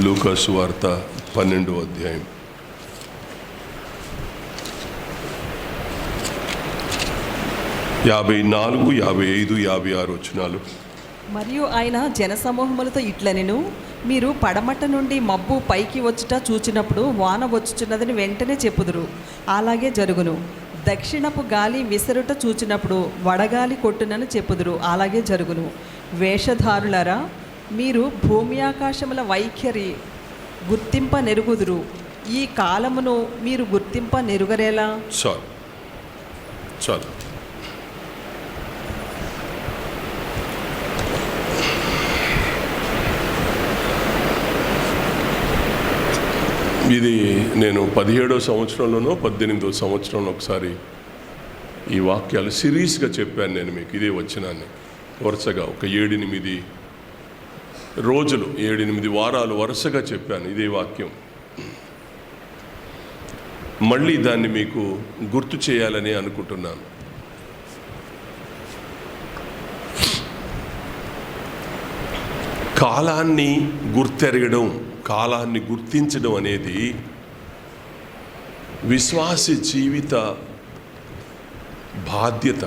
లూకా సువార్త 12వ అధ్యాయం. యాభై 54, 55, 56 వచనాలు. మరియు ఆయన జనసమూహములతో ఇట్లనెను, మీరు పడమట నుండి మబ్బు పైకి వచ్చుట చూచినప్పుడు వాన వచ్చుచున్నదని వెంటనే చెప్పుదురు, అలాగే జరుగును. దక్షిణపు గాలి విసరుట చూచినప్పుడు వడగాలి కొట్టునని చెప్పుదురు, అలాగే జరుగును. వేషధారులరా, మీరు భూమి ఆకాశముల వైఖరి గుర్తింప నెరుగుదురు. ఈ కాలమును మీరు గుర్తింప నెరుగరేలా? చాలు. ఇది నేను 17వ సంవత్సరంలోనో 18వ సంవత్సరంలో ఒకసారి ఈ వాక్యాలు సిరీస్గా చెప్పాను నేను మీకు. ఇదే వచనాన్ని వరుసగా ఒక 7-8 రోజులు, 7-8 వారాలు వరుసగా చెప్పాను ఇదే వాక్యం. మళ్ళీ దాన్ని మీకు గుర్తు చేయాలని అనుకుంటున్నాను. కాలాన్ని గుర్తెరగడం, కాలాన్ని గుర్తించడం అనేది విశ్వాసి జీవిత బాధ్యత.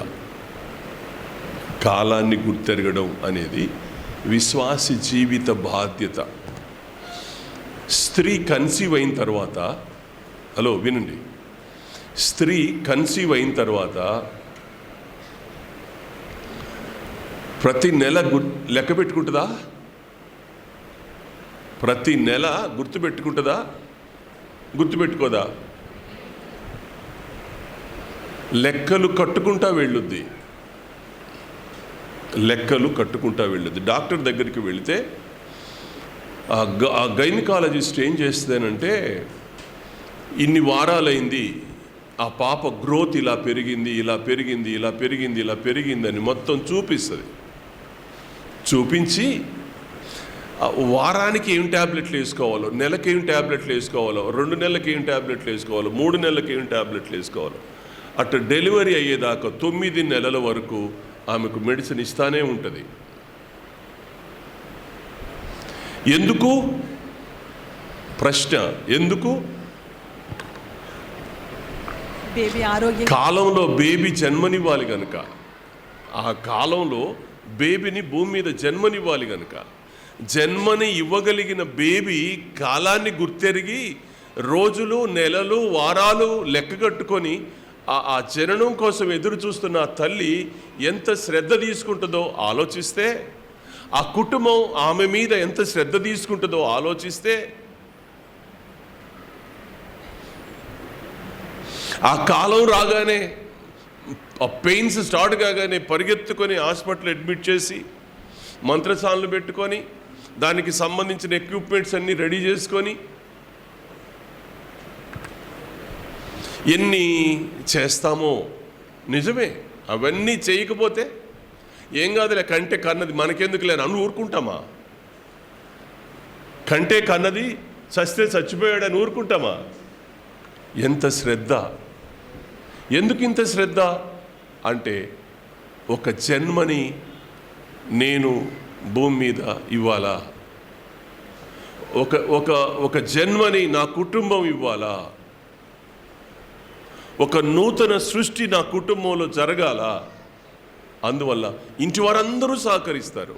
కాలాన్ని గుర్తెరగడం అనేది విశ్వాసి జీవిత బాధ్యత. స్త్రీ కన్సీవ్ అయిన తర్వాత, హలో వినండి, స్త్రీ కన్సీవ్ అయిన తర్వాత ప్రతి నెల లెక్క పెట్టుకుంటుందా? ప్రతి నెల గుర్తుపెట్టుకుంటుందా? గుర్తుపెట్టుకోదా? లెక్కలు కట్టుకుంటా వెళ్ళుద్ది. లెక్కలు కట్టుకుంటా వెళ్ళుద్ది. డాక్టర్ దగ్గరికి వెళితే ఆ గైనకాలజిస్ట్ ఏం చేస్తుందనంటే, ఇన్ని వారాలైంది, ఆ పాప గ్రోత్ ఇలా పెరిగింది, ఇలా పెరిగింది, ఇలా పెరిగింది, ఇలా పెరిగింది అని మొత్తం చూపిస్తుంది. చూపించి వారానికి ఏం ట్యాబ్లెట్లు వేసుకోవాలో, నెలకి ఏం ట్యాబ్లెట్లు వేసుకోవాలో, 2 నెలలకి ఏం ట్యాబ్లెట్లు వేసుకోవాలో, 3 నెలలకి ఏం ట్యాబ్లెట్లు వేసుకోవాలో, అటు డెలివరీ అయ్యేదాకా 9 నెలల వరకు ఆమెకు మెడిసిన్ ఇస్తానే ఉంటుంది. ఎందుకు? ప్రశ్న ఎందుకు? కాలంలో బేబీ జన్మనివ్వాలి కనుక, ఆ కాలంలో బేబీని భూమి మీద జన్మనివ్వాలి కనుక, జన్మని ఇవ్వగలిగిన బేబీ కాలాన్ని గుర్తెరిగి రోజులు, నెలలు, వారాలు లెక్కగట్టుకొని ఆ జననం కోసం ఎదురు చూస్తున్న ఆ తల్లి ఎంత శ్రద్ధ తీసుకుంటుందో ఆలోచిస్తే, ఆ కుటుంబం ఆమె మీద ఎంత శ్రద్ధ తీసుకుంటుందో ఆలోచిస్తే, ఆ కాలం రాగానే, ఆ పెయిన్స్ స్టార్ట్ కాగానే పరిగెత్తుకొని హాస్పిటల్ అడ్మిట్ చేసి మంత్రసాలను పెట్టుకొని దానికి సంబంధించిన ఎక్విప్మెంట్స్ అన్నీ రెడీ చేసుకొని ఎన్ని చేస్తామో నిజమే. అవన్నీ చేయకపోతే ఏం కాదులే, కంటే కన్నది మనకెందుకు లేని అని ఊరుకుంటామా? కంటే కన్నది చస్తే చచ్చిపోయాడని ఊరుకుంటామా? ఎంత శ్రద్ధ! ఎందుకు ఇంత శ్రద్ధ అంటే, ఒక జన్మని నేను భూమి మీద ఇవ్వాలా, ఒక జన్మని నా కుటుంబం ఇవ్వాలా, ఒక నూతన సృష్టి నా కుటుంబంలో జరగాల. అందువల్ల ఇంటి వారందరూ సహకరిస్తారు.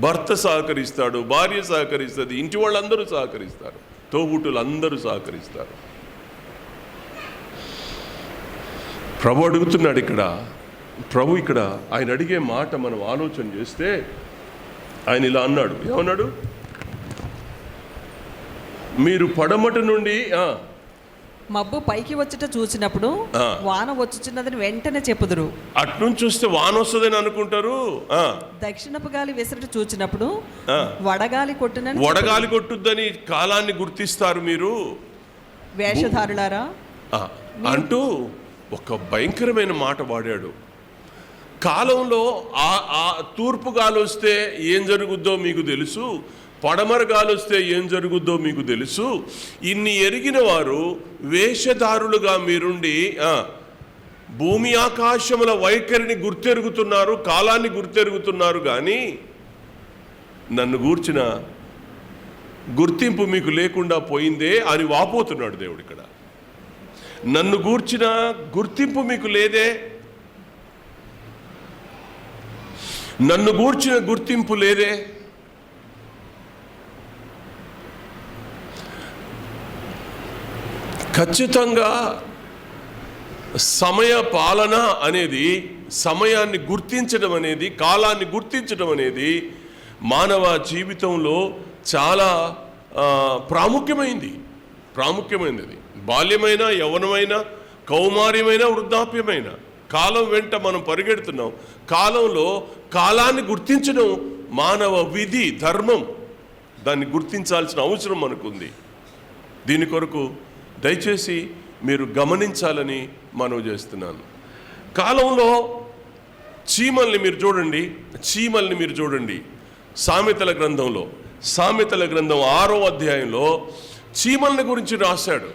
భర్త సహకరిస్తాడు, భార్య సహకరిస్తుంది, ఇంటి వాళ్ళందరూ సహకరిస్తారు, తోబుట్టులు అందరూ సహకరిస్తారు. ప్రభు అడుగుతున్నాడు ఇక్కడ ఆయన అడిగే మాట మనం ఆలోచన చేస్తే, ఆయన ఇలా అన్నాడు. ఏమన్నాడు? మీరు పడమట నుండి మబ్బు పైకి వచ్చుట చూసినప్పుడు వాన వచ్చుచున్నదని వెంటనే చెప్పుదురు. అట్నుంచి చూస్తే వాన వస్తుందని అనుకుంటారు. దక్షిణపు గాలి విసరుట చూచినప్పుడు వడగాలి కొట్టుద్దని కాలాన్ని గుర్తిస్తారు మీరు. వేషధారులారా అంటూ ఒక భయంకరమైన మాట వాడాడు. కాలంలో ఆ తూర్పు గాలి వస్తే ఏం జరుగుద్దో మీకు తెలుసు, పడమర గాలి వస్తే ఏం జరుగుద్దో మీకు తెలుసు. ఇన్ని ఎరిగిన వారు వేషధారులుగా మీరుండి భూమి ఆకాశముల వైఖరిని గుర్తెరుగుతున్నారు, కాలాన్ని గుర్తెరుగుతున్నారు, కానీ నన్ను గూర్చిన గుర్తింపు మీకు లేకుండా పోయిందే అని వాపోతున్నాడు దేవుడు ఇక్కడ. నన్ను గూర్చిన గుర్తింపు మీకు లేదే, నన్ను గూర్చిన గుర్తింపు లేదే. ఖచ్చితంగా సమయ పాలన అనేది, సమయాన్ని గుర్తించడం అనేది, కాలాన్ని గుర్తించడం అనేది మానవ జీవితంలో చాలా ప్రాముఖ్యమైనది. బాల్యమైన, యవ్వనమైన, కౌమార్యమైన, వృద్ధాప్యమైన కాలం వెంట మనం పరిగెడుతున్నాం. కాలంలో కాలాన్ని గుర్తించడం మానవ విధి, ధర్మం. దాన్ని గుర్తించాల్సిన అవసరం మనకుంది. దీని కొరకు దయచేసి మీరు గమనించాలని మనవి చేస్తున్నాను. కాలంలో చీమల్ని మీరు చూడండి. సామెతల గ్రంథం 6వ అధ్యాయంలో చీమల్ని గురించి రాశాడు.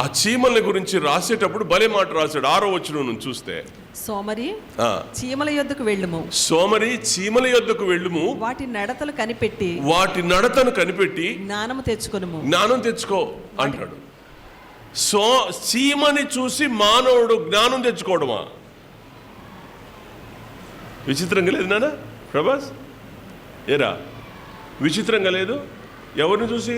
ఆ చీమల్ని గురించి రాసేటప్పుడు భలే మాట రాశాడు. 6వ వచనం నుంచి చూస్తే, సోమరి చీమల యొద్దకు వెళ్ళుము, వాటి నడతను కనిపెట్టి జ్ఞానం తెచ్చుకో అంటాడు. చీమని చూసి మానవుడు జ్ఞానం తెచ్చుకోవడమా? విచిత్రంగా లేదు నాన్న ప్రభాస్? ఏరా విచిత్రంగా లేదు? ఎవరిని చూసి?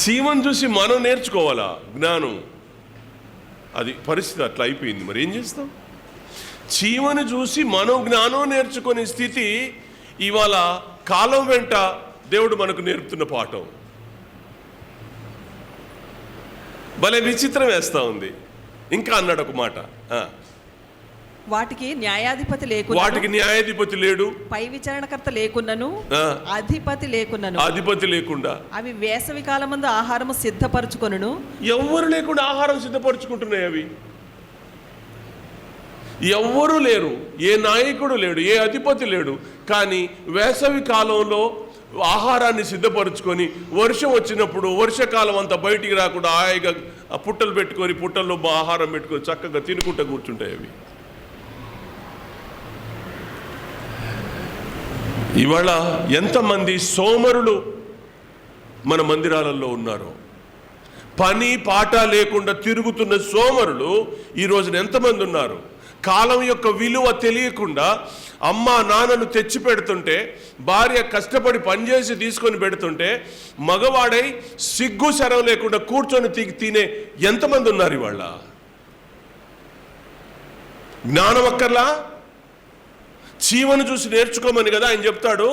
చీమను చూసి మనం నేర్చుకోవాలా జ్ఞానం? అది పరిస్థితి అట్లా అయిపోయింది. మరి ఏం చేస్తాం? చీమను చూసి మనం జ్ఞానం నేర్చుకునే స్థితి ఇవాళ కాలం వెంట దేవుడు మనకు నేర్పుతున్న పాఠం. భలే విచిత్రం వేస్తా ఉంది. ఇంకా అన్నాడు ఒక మాట, వాటికి న్యాయాధిపతి లేడు, పై విచారణకర్త లేకున్నను, అధిపతి లేకుండా అవి వేసవి కాలమందు ఆహారము సిద్ధపరచుకొనును. ఎవ్వరు లేకుండా ఆహారం సిద్ధపరచుకుంటున్నాయి అవి. ఎవ్వరూ లేరు, ఏ నాయకుడు లేడు, ఏ అధిపతి లేడు. కానీ వేసవి కాలంలో ఆహారాన్ని సిద్ధపరచుకొని వర్షం వచ్చినప్పుడు వర్షకాలం అంతా బయటికి రాకుండా హాయిగా పుట్టలు పెట్టుకొని, పుట్టల్లో ఆహారం పెట్టుకొని చక్కగా తినుకుంటూ కూర్చుంటాయి అవి. ఇవాళ ఎంతమంది సోమరులు మన మందిరాలలో ఉన్నారు? పని పాట లేకుండా తిరుగుతున్న సోమరులు ఈ రోజున ఎంతమంది ఉన్నారు? కాలం యొక్క విలువ తెలియకుండా అమ్మ నాన్నను తెచ్చి పెడుతుంటే, భార్య కష్టపడి పనిచేసి తీసుకొని పెడుతుంటే, మగవాడై సిగ్గు శరం లేకుండా కూర్చొని తినే ఎంతమంది ఉన్నారు ఇవాళ? జ్ఞానం అక్కర్లా? చీమను చూసి నేర్చుకోమని కదా ఆయన చెప్తాడు.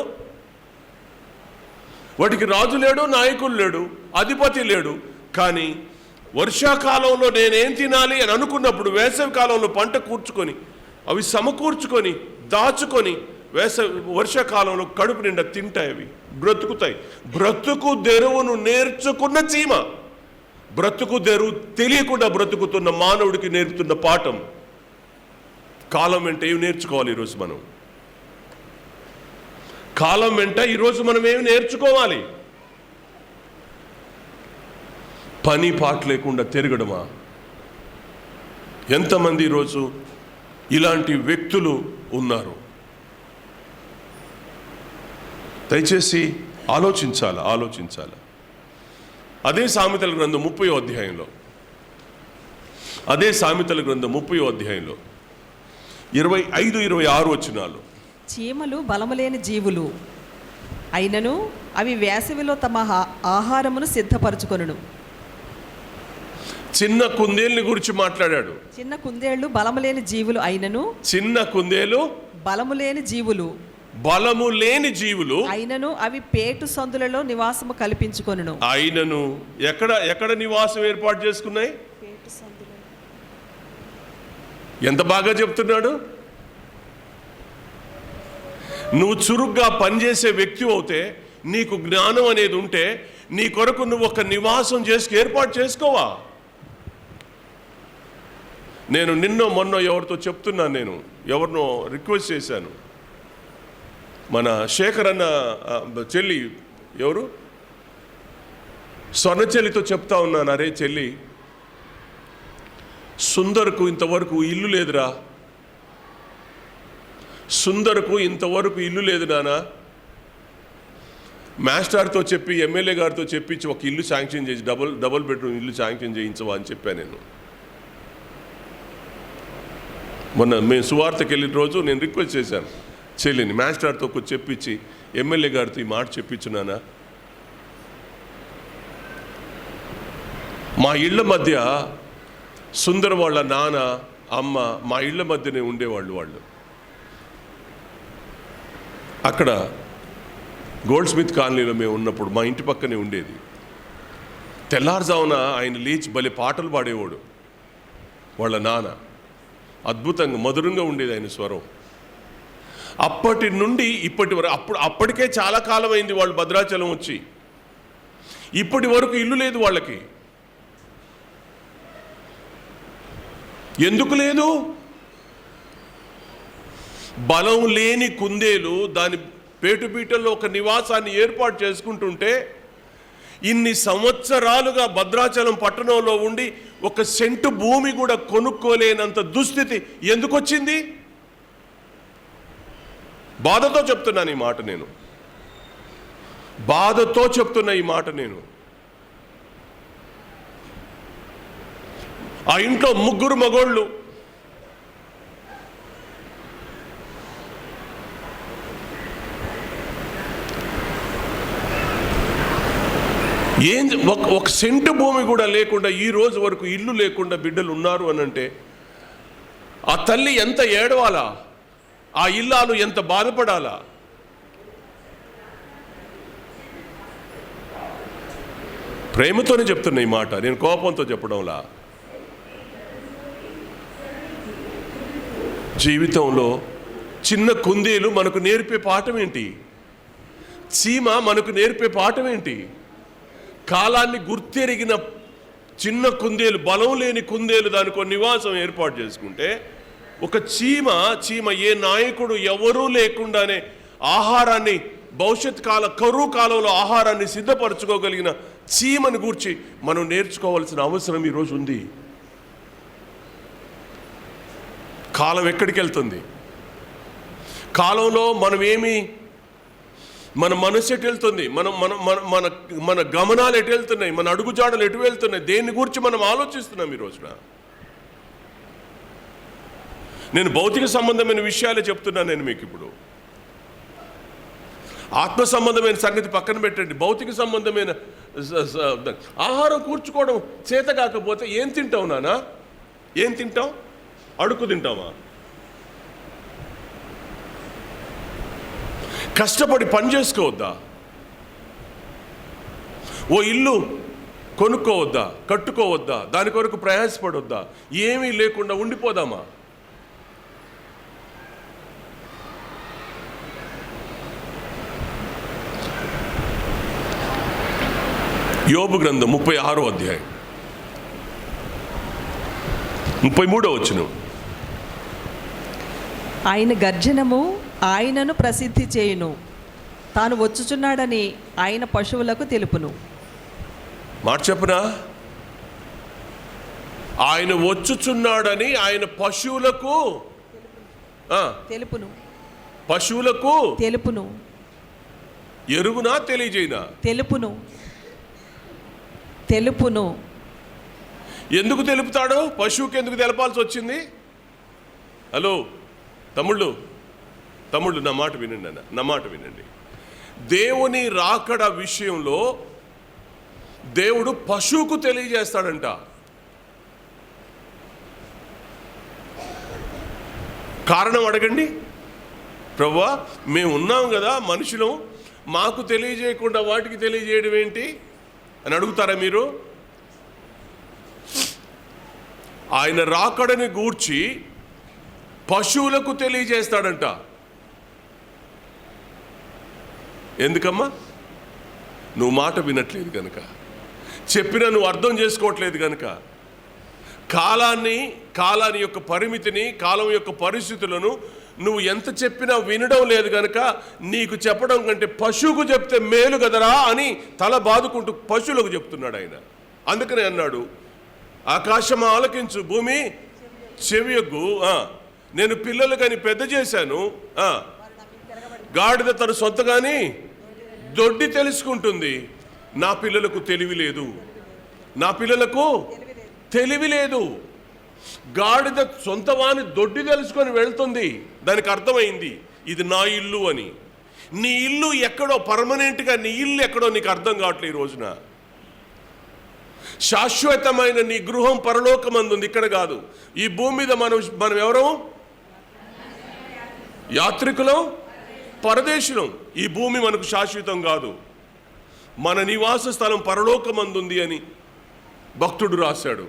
వాటికి రాజు లేడు, నాయకులు లేడు, అధిపతి లేడు. కానీ వర్షాకాలంలో నేనేం తినాలి అని అనుకున్నప్పుడు వేసవి కాలంలో పంట కూర్చుకొని అవి సమకూర్చుకొని దాచుకొని వర్షాకాలంలో కడుపు నిండా తింటాయి, అవి బ్రతుకుతాయి. బ్రతుకు తెరువును నేర్చుకున్న చీమ, బ్రతుకు తెరువు తెలియకుండా బ్రతుకుతున్న మానవుడికి నేర్పుతున్న పాఠం. కాలం వెంట ఏమి నేర్చుకోవాలి ఈరోజు మనం? కాలం వెంట ఈరోజు మనం ఏమి నేర్చుకోవాలి? పని పాట లేకుండా తిరగడమా? ఎంతమంది ఈరోజు ఇలాంటి వ్యక్తులు ఉన్నారు? దయచేసి ఆలోచించాలి. అదే సామెతల గ్రంథం 30వ అధ్యాయంలో 25-26 వచనాలు, చీమలు బలములేని జీవులు అయినను అవి వేసవిలో తమ ఆహారమును సిద్ధపరచుకొనును. చిన్న కుందేలుని గురించి మాట్లాడాడు. చిన్న కుందేళ్లు బలములేని జీవులు అయినను, చిన్న కుందేలు బలము లేని జీవులు అయినను అవి పేటు సందులలో నివాసము కల్పించుకొనును. అయినను ఎక్కడ నివాసం ఏర్పాటు చేసుకున్నాయి? ఎంత బాగా చెప్తున్నాడు. నువ్వు చురుగ్గా పనిచేసే వ్యక్తి అవుతే, నీకు జ్ఞానం అనేది ఉంటే, నీ కొరకు నువ్వు ఒక నివాసం ఏర్పాటు చేసుకోవా? నేను మొన్న ఎవరితో చెప్తున్నాను, నేను ఎవరినో రిక్వెస్ట్ చేశాను. మన శేఖర్ అన్న చెల్లి, ఎవరు స్వర్ణ చెల్లితో చెప్తా ఉన్నాను, అరే చెల్లి, సుందర్కు ఇంతవరకు ఇల్లు లేదురా, సుందర్కు ఇంతవరకు ఇల్లు లేదు నాన్న. మాస్టర్తో చెప్పి ఎమ్మెల్యే గారితో చెప్పించి ఒక ఇల్లు శాంక్షన్ చేసి డబుల్ బెడ్రూమ్ ఇల్లు శాంక్షన్ చేయించవా అని చెప్పాను నేను. మొన్న మేము సువార్తకి వెళ్ళిన రోజు నేను రిక్వెస్ట్ చేశాను చెల్లిని, మాస్టర్తో చెప్పించి ఎమ్మెల్యే గారితో ఈ మాట చెప్పించున్నానా. మా ఇళ్ళ మధ్య సుందర్ వాళ్ళ నాన్న అమ్మ మా ఇళ్ళ మధ్యనే ఉండేవాళ్ళు. వాళ్ళు అక్కడ గోల్డ్ స్మిత్ కాలనీలో మేము ఉన్నప్పుడు మా ఇంటి పక్కనే ఉండేది. తెల్లారుజామున ఆయన లేచి భలే పాటలు పాడేవాడు. వాళ్ళ నాన్న అద్భుతంగా మధురంగా ఉండేది ఆయన స్వరం. అప్పటి నుండి ఇప్పటి వరకు అప్పటికే చాలా కాలం అయింది వాళ్ళు భద్రాచలం వచ్చి. ఇప్పటి వరకు ఇల్లు లేదు వాళ్ళకి. ఎందుకు లేదు? బలం లేని కుందేలు దాని పేటుపీటల్లో ఒక నివాసాన్ని ఏర్పాటు చేసుకుంటుంటే ఇన్ని సంవత్సరాలుగా భద్రాచలం పట్టణంలో ఉండి ఒక సెంటు భూమి కూడా కొనుక్కోలేనంత దుస్థితి ఎందుకు వచ్చింది? బాధతో చెప్తున్నాను ఈ మాట నేను. బాధతో చెప్తున్నా ఈ మాట నేను. ఆ ఇంట్లో 3 మగోళ్ళు. ఒక సెంటు భూమి కూడా లేకుండా ఈ రోజు వరకు ఇల్లు లేకుండా బిడ్డలు ఉన్నారు అని అంటే ఆ తల్లి ఎంత ఏడవాలా, ఆ ఇల్లాలు ఎంత బాధపడాలా. ప్రేమతోనే చెప్తున్నా ఈ మాట, నేను కోపంతో చెప్పడంలా. జీవితంలో చిన్న కుందేలు మనకు నేర్పే పాఠం ఏంటి? చీమ మనకు నేర్పే పాఠం ఏంటి? కాలాన్ని గుర్తెరిగిన చిన్న కుందేలు, బలం లేని కుందేలు దానికి నివాసం ఏర్పాటు చేసుకుంటే, ఒక చీమ ఏ నాయకుడు ఎవరూ లేకుండానే ఆహారాన్ని భవిష్యత్ కరువు కాలంలో ఆహారాన్ని సిద్ధపరచుకోగలిగిన చీమను గూర్చి మనం నేర్చుకోవాల్సిన అవసరం ఈరోజు ఉంది. కాలం ఎక్కడికి వెళ్తుంది? కాలంలో మన మనసు ఎటు వెళ్తుంది? మన గమనాలు ఎటు వెళ్తున్నాయి? మన అడుగుజాడలు ఎటు వెళ్తున్నాయి? దేని గురించి మనం ఆలోచిస్తున్నాం ఈ రోజున? నేను భౌతిక సంబంధమైన విషయాలే చెప్తున్నాను నేను మీకు ఇప్పుడు. ఆత్మ సంబంధమైన సంగతి పక్కన పెట్టండి. భౌతిక సంబంధమైన ఆహారం కూర్చుకోవడం చేత కాకపోతే ఏం తింటావు నానా? ఏం తింటాం? అడుగు తింటామా? కష్టపడి పని చేసుకోవద్దా? ఓ ఇల్లు కొనుక్కోవద్దా? కట్టుకోవద్దా? దాని కొరకు ప్రయాసపడొద్దా? ఏమీ లేకుండా ఉండిపోదామా? యోబు గ్రంథం 36వ అధ్యాయం 33వ వచనం. ఆయన గర్జనము ఆయనను ప్రసిద్ధి చేయును, తాను వచ్చుచున్నాడని ఆయన పశువులకు తెలుపును. మాట చెప్పునా? ఆయన వచ్చుచున్నాడని ఆయన పశువులకు తెలుపును. పశువులకు తెలుపును. ఎరుగునా తెలియజేయనా? తెలుపును. తెలుపును. ఎందుకు తెలుపుతాడు? పశువుకి ఎందుకు తెలపాల్సి వచ్చింది? హలో తమ్ముళ్ళు, నా మాట వినండి అన్న, నా మాట వినండి. దేవుని రాకడ విషయంలో దేవుడు పశువుకు తెలియజేస్తాడంట. కారణం అడగండి. ప్రభువా, మేము ఉన్నాం కదా మనుషులం, మాకు తెలియజేయకుండా వాటికి తెలియజేయడం ఏంటి అని అడుగుతారా మీరు? ఆయన రాకడని గూర్చి పశువులకు తెలియజేస్తాడంట. ఎందుకమ్మా? నువ్వు మాట వినట్లేదు కనుక, చెప్పినా నువ్వు అర్థం చేసుకోవట్లేదు కనుక, కాలాన్ని యొక్క పరిమితిని, కాలం యొక్క పరిస్థితులను నువ్వు ఎంత చెప్పినా వినడం లేదు కనుక నీకు చెప్పడం కంటే పశువుకు చెప్తే మేలు కదరా అని తల బాదుకుంటూ పశువులకు చెప్తున్నాడు ఆయన. అందుకనే అన్నాడు, ఆకాశమా ఆలకించు, భూమి చెవియొగ్గు, నేను పిల్లలు కానీ పెద్ద చేశాను, గాడిద తన సొంత కానీ దొడ్డి తెలుసుకుంటుంది, నా పిల్లలకు తెలివి లేదు, నా పిల్లలకు తెలివి లేదు. గాడిద సొంతవాని దొడ్డి తెలుసుకొని వెళ్తుంది, దానికి అర్థమైంది ఇది నా ఇల్లు అని. నీ ఇల్లు ఎక్కడో, పర్మనెంట్గా నీ ఇల్లు ఎక్కడో నీకు అర్థం కావట్లేదు. ఈ రోజున శాశ్వతమైన నీ గృహం పరలోకమందుంది, ఇక్కడ కాదు. ఈ భూమి మీద మనం ఎవరం? యాత్రికులం, పరదేశులం. ఈ భూమి మనకు శాశ్వతం కాదు. మన నివాస స్థలం పరలోకమందుంది అని భక్తుడు రాశాడు.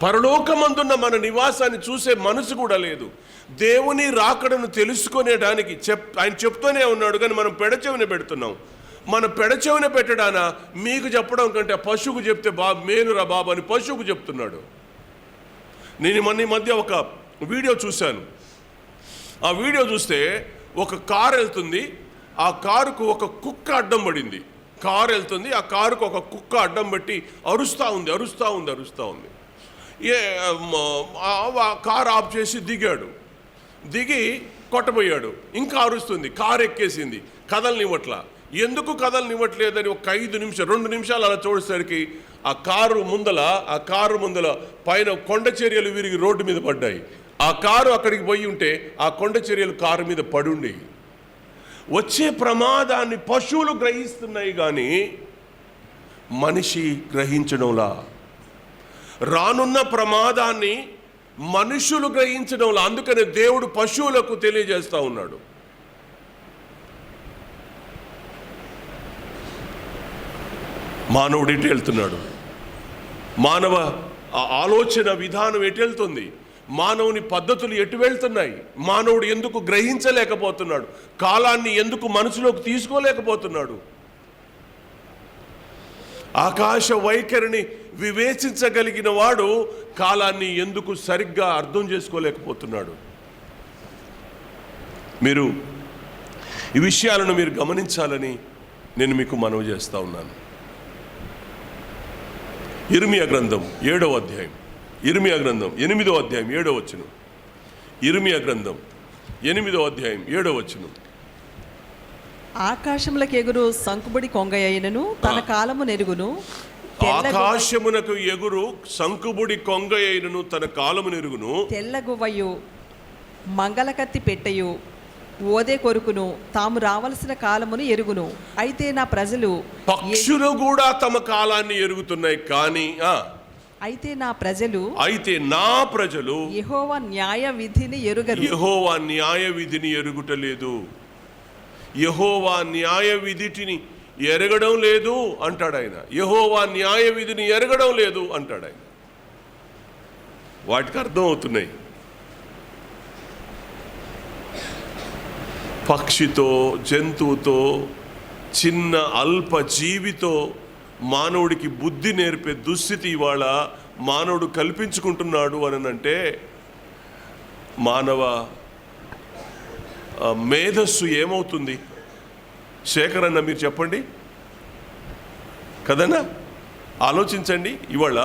పరలోకమందున్న మన నివాసాన్ని చూసే మనసు కూడా లేదు. దేవుని రాకడను తెలుసుకునేడానికి ఆయన చెప్తూనే ఉన్నాడు, కానీ మనం పెడచెవిన పెడుతున్నాం. మన పెడచెవిన పెట్టడాన మీకు చెప్పడం కంటే పశువుకు చెప్తే మేలురా బాబు అని పశువుకు చెప్తున్నాడు. నేను ఈ మధ్య ఒక వీడియో చూశాను. ఆ వీడియో చూస్తే ఒక కారు వెళ్తుంది, ఆ కారుకు ఒక కుక్క అడ్డం పడింది. కారు వెళ్తుంది, ఆ కారుకు ఒక కుక్క అడ్డం పెట్టి అరుస్తూ ఉంది. కారు ఆఫ్ చేసి దిగి కొట్టబోయాడు. ఇంకా అరుస్తుంది, కారు ఎక్కేసింది, కదలనివ్వట్లా. ఎందుకు కదలనివ్వట్లేదని ఒక 2 నిమిషాలు అలా చూడేసరికి ఆ కారు ముందల పైన కొండ చర్యలు విరిగి రోడ్డు మీద పడ్డాయి. ఆ కారు అక్కడికి పోయి ఉంటే ఆ కొండ చర్యలు కారు మీద పడుండి. వచ్చే ప్రమాదాన్ని పశువులు గ్రహిస్తున్నాయి కానీ మనిషి గ్రహించడంలా. రానున్న ప్రమాదాన్ని మనుషులు గ్రహించడంలా. అందుకనే దేవుడు పశువులకు తెలియజేస్తా ఉన్నాడు. మానవుడు ఎటు వెళ్తున్నాడు? మానవ ఆలోచన విధానం ఎటు వెళ్తుంది? మానవుని పద్ధతులు ఎటు వెళ్తున్నాయి? మానవుడు ఎందుకు గ్రహించలేకపోతున్నాడు? కాలాన్ని ఎందుకు మనసులోకి తీసుకోలేకపోతున్నాడు? ఆకాశ వైఖరిని వివేచించగలిగిన వాడు కాలాన్ని ఎందుకు సరిగ్గా అర్థం చేసుకోలేకపోతున్నాడు? మీరు ఈ విషయాలను మీరు గమనించాలని నేను మీకు మనవి చేస్తా ఉన్నాను. ఇర్మియా గ్రంథం 7వ అధ్యాయం, ఇర్మియా గ్రంథం 8వ అధ్యాయం 7వ వచనం. ఇర్మియా గ్రంథం 8వ అధ్యాయం 7వ వచనం. ఆకాశములకు ఎగురు సంకుబుడి కొంగయైనను తన కాలము నెరుగును. ఆకాశమునకు ఎగురు సంకుబుడి కొంగయైనను తన కాలము నెరుగును. తెల్లగువ్వయు మంగళకత్తి పెట్టెయు ఓదే కొరుకును తాము రావలసిన కాలమును ఎరుగును. అయితే నా ప్రజలు, పక్షులు కూడా తమ కాలాన్ని ఎరుగుతున్నాయి కానీ అయితే నా ప్రజలు యెహోవా న్యాయ విధిని ఎరుగరు. యెహోవా న్యాయ విధిని ఎరుగుటలేదు. యెహోవా న్యాయ విధిని ఎరగడం లేదు అంటాడు ఆయన. యెహోవా న్యాయ విధిని ఎరగడం లేదు అంటాడు ఆయన. వాటికి అర్థం అవుతున్నాయి. పక్షితో, జంతువుతో, చిన్న అల్ప జీవితో మానవుడికి బుద్ధి నేర్పే దుస్థితి ఇవాళ మానవుడు కల్పించుకుంటున్నాడు అని అంటే మానవ మేధస్సు ఏమవుతుంది? శేఖర్ అన్న మీరు చెప్పండి కదన్నా, ఆలోచించండి. ఇవాళ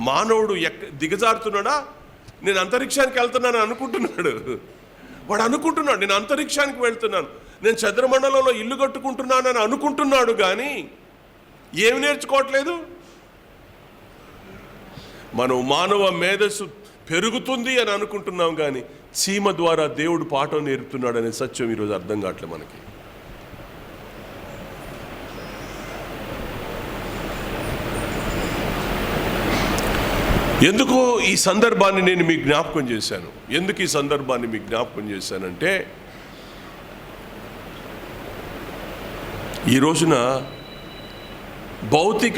మానవుడు దిగజారుతున్నాడా? నేను అంతరిక్షానికి వెళ్తున్నాను అనుకుంటున్నాడు. వాడు అనుకుంటున్నాడు నేను అంతరిక్షానికి వెళ్తున్నాను, నేను చంద్రమండలంలో ఇల్లు కట్టుకుంటున్నానని అనుకుంటున్నాడు కానీ ఏమి నేర్చుకోవట్లేదు. మనం మానవ మేధస్సు పెరుగుతుంది అని అనుకుంటున్నాం కానీ చీమ ద్వారా దేవుడు పాఠం నేర్పుతున్నాడు అనే సత్యం ఈరోజు అర్థం కావట్లేదు మనకి. ఎందుకు ఈ సందర్భాన్ని నేను మీకు జ్ఞాపకం చేశాను? ఎందుకు ఈ సందర్భాన్ని మీకు జ్ఞాపకం చేశానంటే ఈ రోజున భౌతిక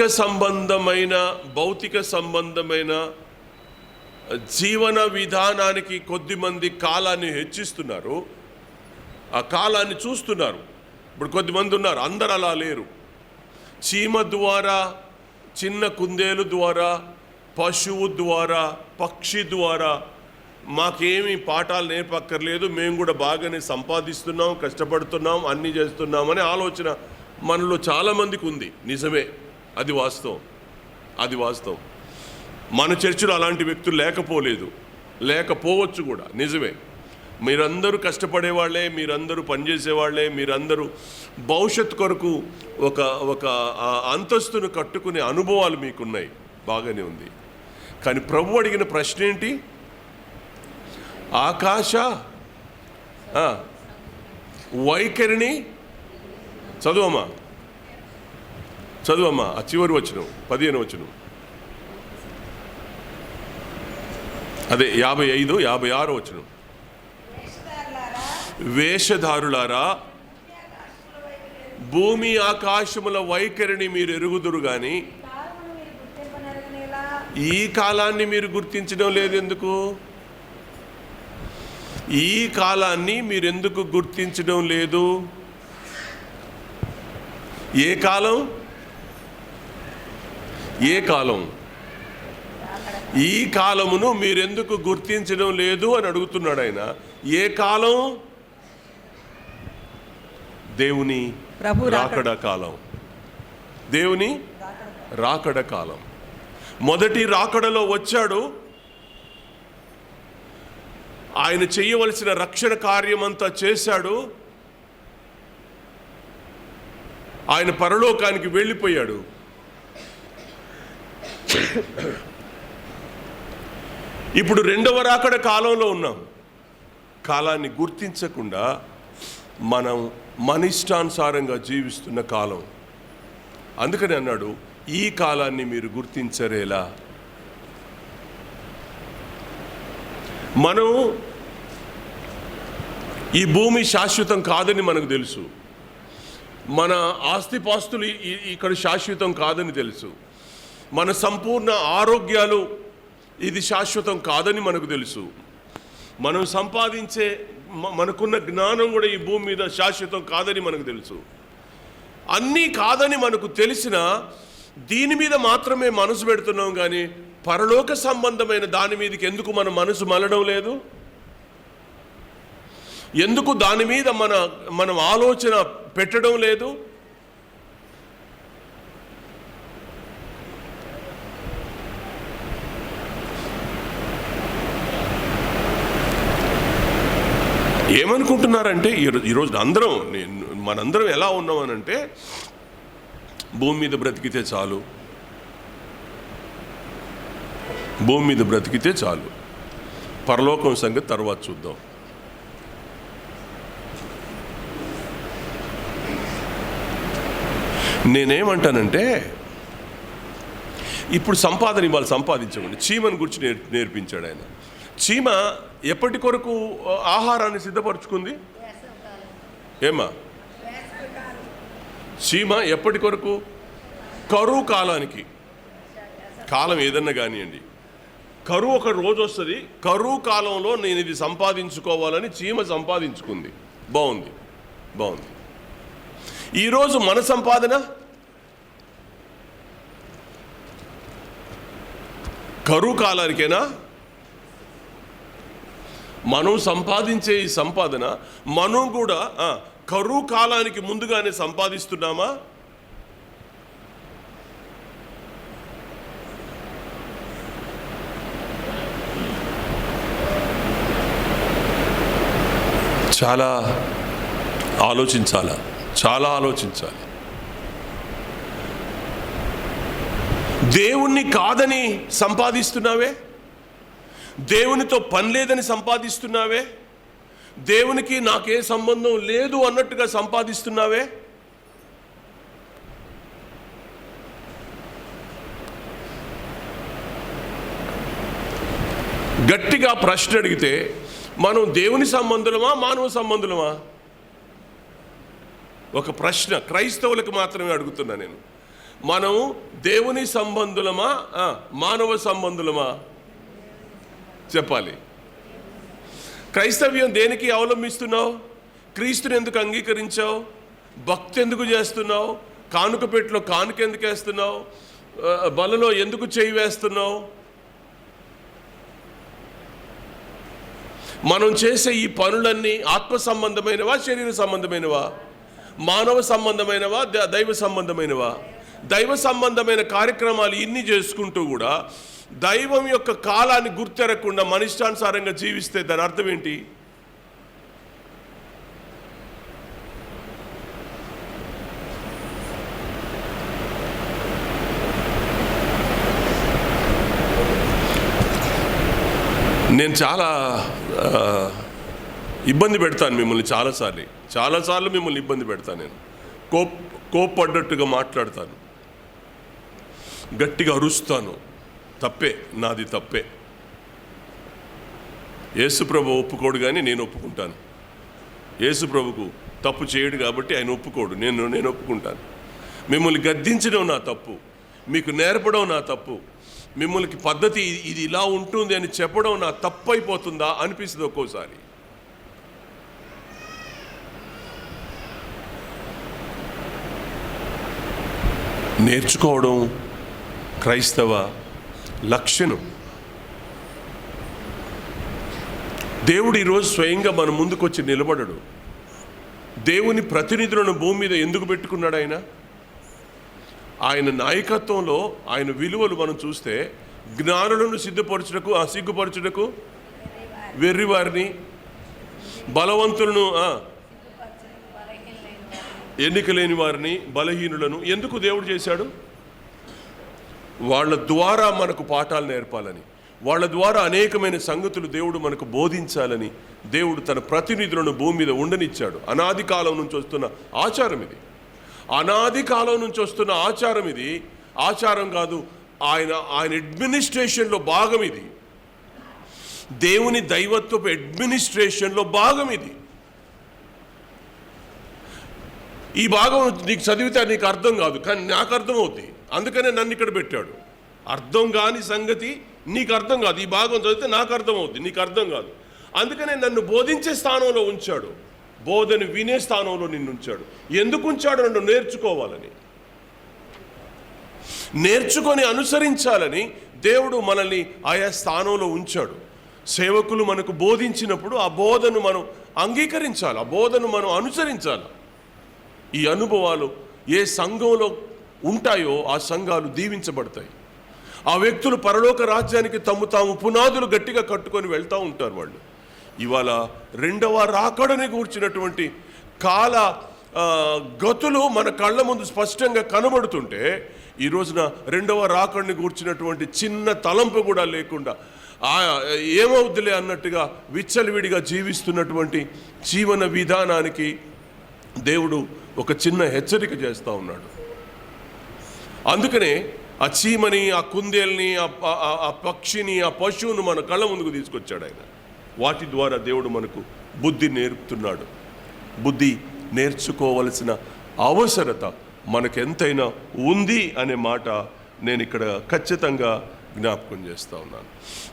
సంబంధమైన జీవన విధానానికి కొద్దిమంది కాలాన్ని హెచ్చిస్తున్నారు, ఆ కాలాన్ని చూస్తున్నారు. ఇప్పుడు కొద్దిమంది ఉన్నారు, అందరు అలా లేరు. చీమ ద్వారా, చిన్న కుందేలు ద్వారా, పశువు ద్వారా, పక్షి ద్వారా మాకేమీ పాఠాలు నేర్పక్కర్లేదు, మేము కూడా బాగానే సంపాదిస్తున్నాం, కష్టపడుతున్నాం, అన్నీ చేస్తున్నామనే ఆలోచన మనలో చాలామందికి ఉంది. నిజమే, అది వాస్తవం. మన చర్చిలో అలాంటి వ్యక్తులు లేకపోవచ్చు కూడా, నిజమే. మీరందరూ కష్టపడేవాళ్లే, మీరందరూ పనిచేసేవాళ్లే, మీరందరూ భవిష్యత్తు కొరకు ఒక ఒక అంతస్తును కట్టుకునే అనుభవాలు మీకున్నాయి, బాగానే ఉంది. కానీ ప్రభు అడిగిన ప్రశ్న ఏంటి? ఆకాశ వైఖరిని చదువమ్మా ఆ చివరి వచనం 15వ వచనం, అదే 55, 56 వచనం. వేషధారులారా, భూమి ఆకాశముల వైఖరిని మీరు ఎరుగుదురు గాని ఈ కాలాన్ని మీరు గుర్తించడం లేదు. ఎందుకు? ఈ కాలాన్ని మీరు ఎందుకు గుర్తించడం లేదు? ఏ కాలం? ఏ కాలం? ఈ కాలమును మీరెందుకు గుర్తించడం లేదు అని అడుగుతున్నాడు ఆయన. ఏ కాలం? దేవుని రాకడ కాలం. దేవుని రాకడ కాలం. మొదటి రాకడలో వచ్చాడు, ఆయన చేయవలసిన రక్షణ కార్యమంతా చేశాడు, ఆయన పరలోకానికి వెళ్ళిపోయాడు. ఇప్పుడు రెండవ రాకడ కాలంలో ఉన్నాం. కాలాన్ని గుర్తించకుండా మనం మన ఇష్టానుసారంగా జీవిస్తున్న కాలం. అందుకని అన్నాడు, ఈ కాలాన్ని మీరు గుర్తించరేలా. మనం ఈ భూమి శాశ్వతం కాదని మనకు తెలుసు, మన ఆస్తిపాస్తులు ఇక్కడ శాశ్వతం కాదని తెలుసు, మన సంపూర్ణ ఆరోగ్యాలు ఇది శాశ్వతం కాదని మనకు తెలుసు, మనం సంపాదించే మనకున్న జ్ఞానం కూడా ఈ భూమి మీద శాశ్వతం కాదని మనకు తెలుసు. అన్నీ కాదని మనకు తెలిసిన దీని మీద మాత్రమే మనసు పెడుతున్నాం, కానీ పరలోక సంబంధమైన దాని మీదకి ఎందుకు మన మనసు మలడం లేదు? ఎందుకు దాని మీద మనం ఆలోచన పెట్టడం లేదు? ఏమనుకుంటున్నారంటే ఈరోజు మనందరం ఎలా ఉన్నామనంటే, భూమి మీద బ్రతికితే చాలు, భూమి మీద బ్రతికితే చాలు, పరలోకం సంగతి తర్వాత చూద్దాం. నేనేమంటానంటే, ఇప్పుడు సంపాదన ఇవాళ సంపాదించమండి. చీమను గురించి నేర్పించాడు ఆయన. చీమ ఎప్పటి కొరకు ఆహారాన్ని సిద్ధపరచుకుంది? ఏమా? చీమ ఎప్పటి కొరకు? కరువు కాలానికి. కాలం ఏదన్నా కానివ్వండి, కరువు ఒక రోజు వస్తుంది, కరువు కాలంలో నేను ఇది సంపాదించుకోవాలని చీమ సంపాదించుకుంది. బాగుంది. ఈరోజు మన సంపాదన కరువు కాలానికేనా? మనం సంపాదించే ఈ సంపాదన మనం కూడా కరువు కాలానికి ముందుగానే సంపాదిస్తున్నామా? చాలా ఆలోచించాలి. దేవుణ్ణి కాదని సంపాదిస్తున్నావే, దేవునితో పని లేదని సంపాదిస్తున్నావే, దేవునికి నాకే సంబంధం లేదు అన్నట్టుగా సంపాదిస్తున్నావే. గట్టిగా ప్రశ్న అడిగితే, మనం దేవుని సంబంధులమా మానవ సంబంధులమా? ఒక ప్రశ్న క్రైస్తవులకు మాత్రమే అడుగుతున్నా నేను. మనం దేవుని సంబంధులమా మానవ సంబంధులమా? చెప్పాలి. క్రైస్తవ్యం దేనికి అవలంబిస్తున్నావు? క్రీస్తుని ఎందుకు అంగీకరించావు? భక్తి ఎందుకు చేస్తున్నావు? కానుక పెట్టిలో కానుక ఎందుకు వేస్తున్నావు? బలలో ఎందుకు చేయి వేస్తున్నావు? మనం చేసే ఈ పనులన్నీ ఆత్మ సంబంధమైనవా, శరీర సంబంధమైనవా, మానవ సంబంధమైనవా, దైవ సంబంధమైనవా? దైవ సంబంధమైన కార్యక్రమాలు ఇన్ని చేసుకుంటూ కూడా దైవం యొక్క కాలాన్ని గుర్తెరగకుండా మన ఇష్టానుసారంగా జీవిస్తే దాని అర్థం ఏంటి? నేను చాలా ఇబ్బంది పెడతాను మిమ్మల్ని, చాలాసార్లు మిమ్మల్ని ఇబ్బంది పెడతాను. నేను కోప్పడ్డట్టుగా మాట్లాడతాను, గట్టిగా అరుస్తాను. తప్పే, నాది తప్పే. యేసుప్రభు ఒప్పుకోడు, కానీ నేను ఒప్పుకుంటాను. యేసుప్రభుకు తప్పు చేయడు కాబట్టి ఆయన ఒప్పుకోడు, నేను ఒప్పుకుంటాను. మిమ్మల్ని గద్దించడం నా తప్పు, మీకు నేర్పడం నా తప్పు, మిమ్మల్ని పద్ధతి ఇది ఇలా ఉంటుంది అని చెప్పడం నా తప్పు అయిపోతుందా అనిపిస్తుంది ఒక్కోసారి. నేర్చుకోవడం క్రైస్తవ లక్షణం. దేవుడు ఈరోజు స్వయంగా మన ముందుకు వచ్చి నిలబడడు. దేవుని ప్రతినిధులను భూమి మీద ఎందుకు పెట్టుకున్నాడు? ఆయన నాయకత్వంలో ఆయన విలువలు మనం చూస్తే, జ్ఞానులను సిగ్గుపరచుటకు వెర్రివారిని, బలవంతులను ఎన్నిక లేని వారిని, బలహీనులను ఎందుకు దేవుడు చేశాడు? వాళ్ళ ద్వారా మనకు పాఠాలు నేర్పాలని, వాళ్ళ ద్వారా అనేకమైన సంగతులు దేవుడు మనకు బోధించాలని దేవుడు తన ప్రతినిధులను భూమి మీద ఉండనిచ్చాడు. అనాది కాలం నుంచి వస్తున్న ఆచారం ఇది. అనాది కాలం నుంచి వస్తున్న ఆచారం ఇది. ఆచారం కాదు, ఆయన అడ్మినిస్ట్రేషన్లో భాగం ఇది. దేవుని దైవత్వపు అడ్మినిస్ట్రేషన్లో భాగం ఇది. ఈ భాగం నీకు చదివితే నీకు అర్థం కాదు, కానీ నాకు అర్థమవుతుంది. అందుకనే నన్ను ఇక్కడ పెట్టాడు. అర్థం కాని సంగతి నీకు అర్థం కాదు. ఈ భాగం చదివితే నాకు అర్థమవుతుంది, నీకు అర్థం కాదు. అందుకనే నన్ను బోధించే స్థానంలో ఉంచాడు, బోధన వినే స్థానంలో నిన్ను ఉంచాడు. ఎందుకు ఉంచాడు? నన్ను నేర్చుకోవాలని, నేర్చుకొని అనుసరించాలని దేవుడు మనల్ని ఆయా స్థానంలో ఉంచాడు. సేవకులు మనకు బోధించినప్పుడు ఆ బోధను మనం అంగీకరించాలి, ఆ బోధను మనం అనుసరించాలి. ఈ అనుభవాలు ఏ సంఘంలో ఉంటాయో ఆ సంఘాలు దీవించబడతాయి. ఆ వ్యక్తులు పరలోక రాజ్యానికి తాము పునాదులు గట్టిగా కట్టుకొని వెళ్తూ ఉంటారు. వాళ్ళు ఇవాళ రెండవ రాకడని కూర్చున్నటువంటి కాల గతులు మన కళ్ళ ముందు స్పష్టంగా కనబడుతుంటే, ఈ రోజున రెండవ రాకడని కూర్చున్నటువంటి చిన్న తలంపు కూడా లేకుండా ఏమవుద్దులే అన్నట్టుగా విచ్చలవిడిగా జీవిస్తున్నటువంటి జీవన విధానానికి దేవుడు ఒక చిన్న హెచ్చరిక చేస్తూ ఉన్నాడు. అందుకనే ఆ చీమని, ఆ కుందేల్ని, ఆ పక్షిని, ఆ పశువును మన కళ్ళ ముందుకు తీసుకొచ్చాడు ఆయన. వాటి ద్వారా దేవుడు మనకు బుద్ధి నేర్పుతున్నాడు. బుద్ధి నేర్చుకోవలసిన అవసరత మనకెంతైనా ఉంది అనే మాట నేను ఇక్కడ ఖచ్చితంగా జ్ఞాపకం చేస్తూ ఉన్నాను.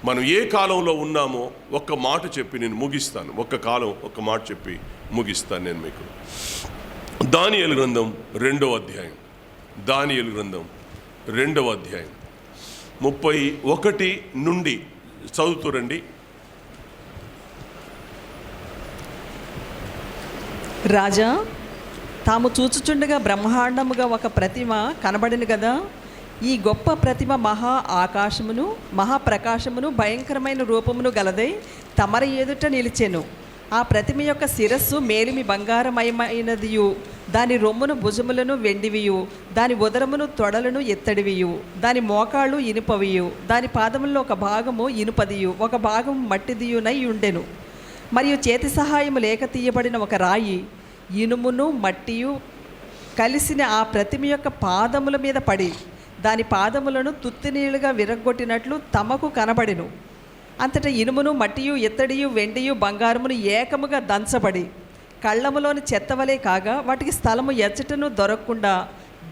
మనం ఏ కాలంలో ఉన్నామో ఒక్క మాట చెప్పి నేను ముగిస్తాను. ఒక్క మాట చెప్పి ముగిస్తాను నేను మీకు. దానియేలు గ్రంథం 2వ అధ్యాయం, దానియేలు గ్రంథం 2వ అధ్యాయం 31 నుండి చదువుతురండి. రాజా, తాము చూచుచుండగా బ్రహ్మాండముగా ఒక ప్రతిమ కనబడిన కదా. ఈ గొప్ప ప్రతిమ మహా ఆకాశమును, మహాప్రకాశమును, భయంకరమైన రూపమును గలదై తమరి ఎదుట నిలిచెను. ఆ ప్రతిమ యొక్క శిరస్సు మేలిమి బంగారమయమైనదియు, దాని రొమ్మును భుజములను వెండివియు, దాని ఉదరమును తొడలను ఎత్తడివియు, దాని మోకాళ్ళు ఇనుపవియు, దాని పాదములలో ఒక భాగము ఇనుపదియు, ఒక భాగము మట్టిదియునై ఉండెను. మరియు చేతి సహాయము లేక తీయబడిన ఒక రాయి, ఇనుమును మట్టియు కలిసిన ఆ ప్రతిమ యొక్క పాదముల మీద పడి దాని పాదములను తుత్తినీళ్లుగా విరగ్గొట్టినట్లు తమకు కనబడెను. అంతటా ఇనుమును మట్టియు ఎత్తడియు వెండియు బంగారమును ఏకముగా దంచబడి కళ్ళములోని చెత్తవలే కాగా వాటికి స్థలము ఎచ్చటను దొరకకుండా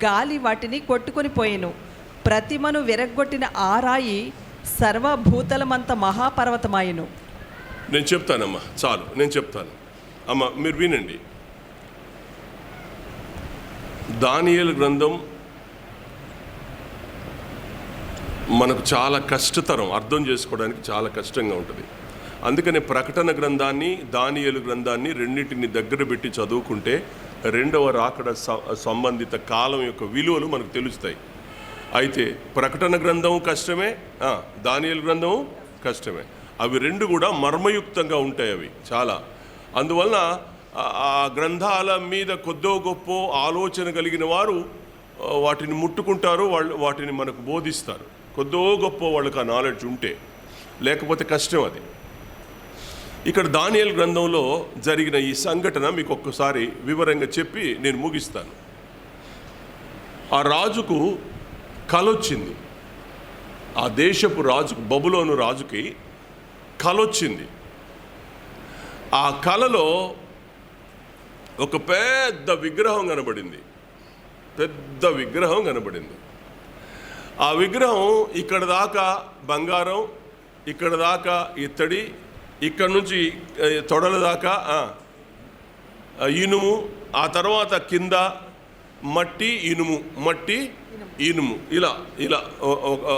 గాలి వాటిని కొట్టుకొని పోయెను. ప్రతిమను విరగ్గొట్టిన ఆ రాయి సర్వభూతలమంత మహాపర్వతమాయెను. నేను చెప్తానమ్మా, చాలు, నేను చెప్తాను అమ్మా, మీరు వినండి. దానియేలు గ్రంథం మనకు చాలా కష్టతరం, అర్థం చేసుకోవడానికి చాలా కష్టంగా ఉంటుంది. అందుకనే ప్రకటన గ్రంథాన్ని, దానియేలు గ్రంథాన్ని రెండింటిని దగ్గర పెట్టి చదువుకుంటే రెండవ రాకడ సంబంధిత కాలం యొక్క విలువలు మనకు తెలుస్తాయి. అయితే ప్రకటన గ్రంథం కష్టమే, దానియేలు గ్రంథం కష్టమే. అవి రెండు కూడా మర్మయుక్తంగా ఉంటాయి అవి చాలా. అందువలన ఆ గ్రంథాల మీద కొద్దో గొప్ప ఆలోచన కలిగిన వారు వాటిని ముట్టుకుంటారు, వాటిని మనకు బోధిస్తారు. కొద్దో గొప్ప వాళ్ళకి ఆ నాలెడ్జ్ ఉంటే, లేకపోతే కష్టం అది. ఇక్కడ దానియేలు గ్రంథంలో జరిగిన ఈ సంఘటన మీకు ఒక్కసారి వివరంగా చెప్పి నేను ముగిస్తాను. ఆ రాజుకు కలొచ్చింది. ఆ దేశపు రాజుకు, బబులోను రాజుకి కలొచ్చింది. ఆ కలలో ఒక పెద్ద విగ్రహం కనబడింది. పెద్ద విగ్రహం కనబడింది. ఆ విగ్రహం ఇక్కడ దాకా బంగారం, ఇక్కడ దాకా ఇత్తడి, ఇక్కడ నుంచి తొడల దాకా ఇనుము, ఆ తర్వాత కింద మట్టి ఇనుము, మట్టి ఇనుము, ఇలా ఇలా